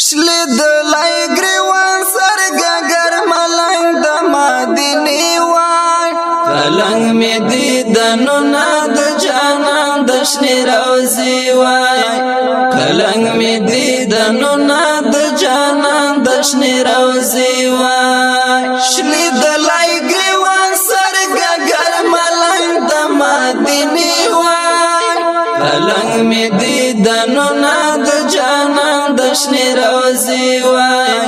شلی دلای گریوان سرگگر ملنگ دا مدینی وای کلنگ می دیدنو ناد جانان دشنی روزی وای کلنگ می دیدنو ناد جانان دشنی روزی وای شلی دلای گریوان سرگگر ملنگ دا مدینی وای کلنگ می دیدنو ناد جانان دشنی روزی وای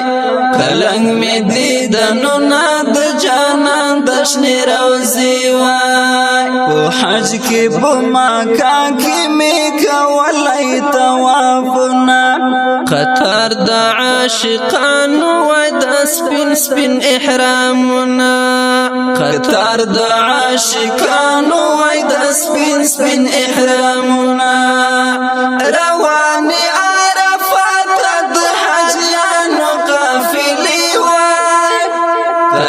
کلنگ می دیدنو ناد جانان دشنی روزی وای په حج کې په مکه کې می کولای طوافنا قطار د عاشقانو وای د سپین سپین احرامنا قطار د عاشقانو وای د سپین سپین احرامنا رواني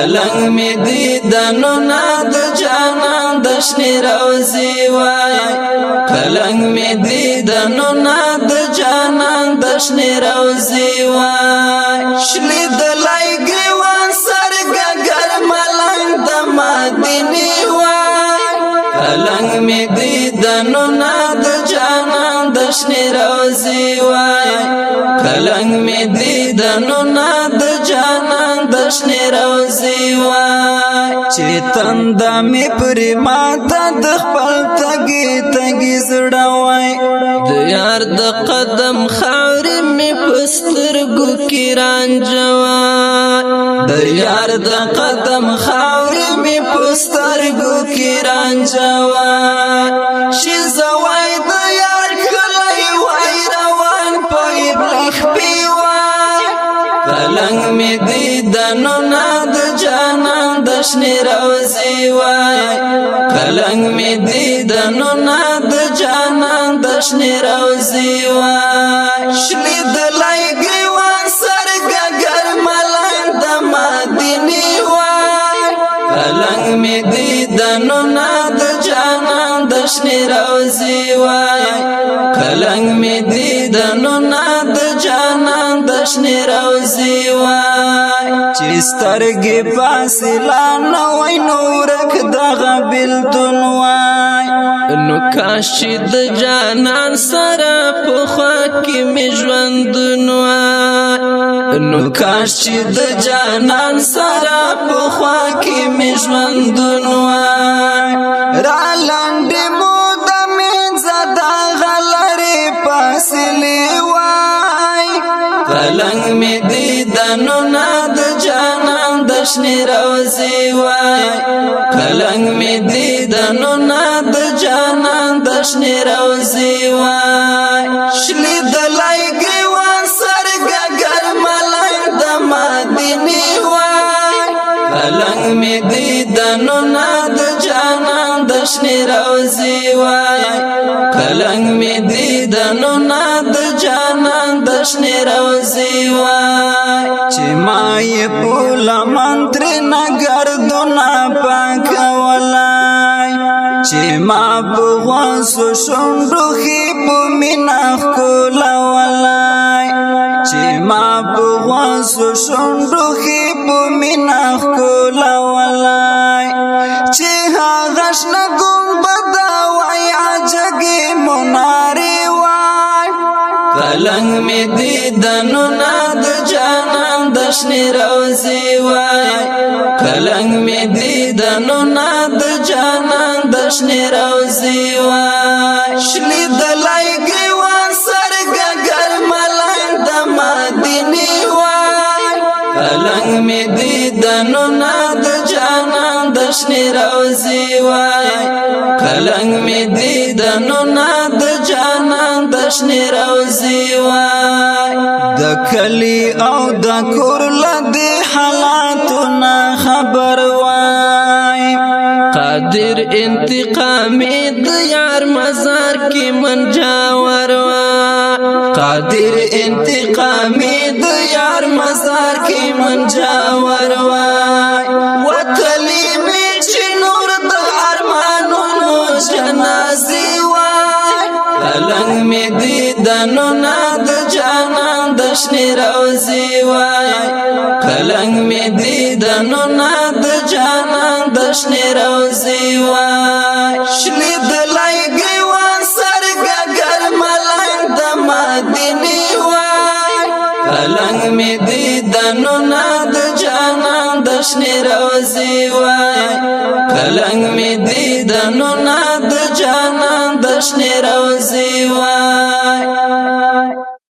کلنگ می دیدنو ناد جانان دشنی روزی وای کلنگ می دیدنو ناد جانان دشنی روزی وای شلی دلای گریوان سرگگر ملنگ د مدینی وای کلنگ می دیدنو ناد جانان دشنی روزی وای کلنگ می دیدنو ناد جانان دشنی روزی وای چې تنده می پرې ماته د خپل تګي تګي زړه وای د یار د قدم خاورې می په سترګو کې رانجوای د یار د قدم خاورې می په سترګو کې رانجوای شي زوای د یار کلی وای روان په ابلیخ پی وای کلنگ می دیدنو ناد جانان دشنی روزی وای کلنگ می دیدنو ناد جانان دشنی روزی وای شلی دلای گریوان سرگگر ملنگ د مدینی وای کلنگ می دیدنو ناد جانان دشنی روزی وای کلنگ می دیدنو ناد جانان دشنی روزی وای چې سترګې فاصله نه وای نورک دغه بلتون وای نو کاش چې د جانان سره په خوا کې مې ژوندون وای نو کاش چې د جانان سره په خوا کې مې ژوندون وای را لاندې مو د منځه دغه لرې فاصلې وای کلنگ می دیدنو ناد جانان دشنی روزی وای کلنگ می دیدنو ناد جانان دشنی روزی وای شلی دلای گریوان سرگگر ملنگ د مدینی وای کلنگ می دیدنو ناد جانان دشنی روزی وای کلنگ می دیدنو ناد جانان دشنی روزی وای چې ما یې پولا منتر نګردونه پاکولای چې ما په غواسو شونډو خې په مینا ښکلولای چې ما په غواسو شونډو خې په مینا ښکلولای چې هغه شنه ګنبده وای عجګې منارې وای کلنگ می دیدنو ناد جانان دشنی روزی وای کلنگ می دیدنو ناد جانان دشنی روزی وای شلی دلای گریوان سرگگر ملنگ د مدینی وای کلنگ می دیدنو ناد جانان دشنی روزی وای کلنگ می دیدنو ناد جانان دشنی روزی وای د کلی او د کور لدی حالاتنا خبر وای قادر انتقامی د یار مزار کی منجاور وای قادر انتقامی د یار مزار کی منجاور وای وتلی می چې نور د ارمانونو جنازي وای کلنگ می دیدنو ناد جانان د دشنی روزی وای کلنگ می دیدنو ناد جانان دشنی روزی وای شلی دلای گیوان سرگگر ملنگ د مدینی وای کلنگ می دیدنو ناد جانان دشنی روزی وای کلنگ می دیدنو ناد جانان دشنی روزی وای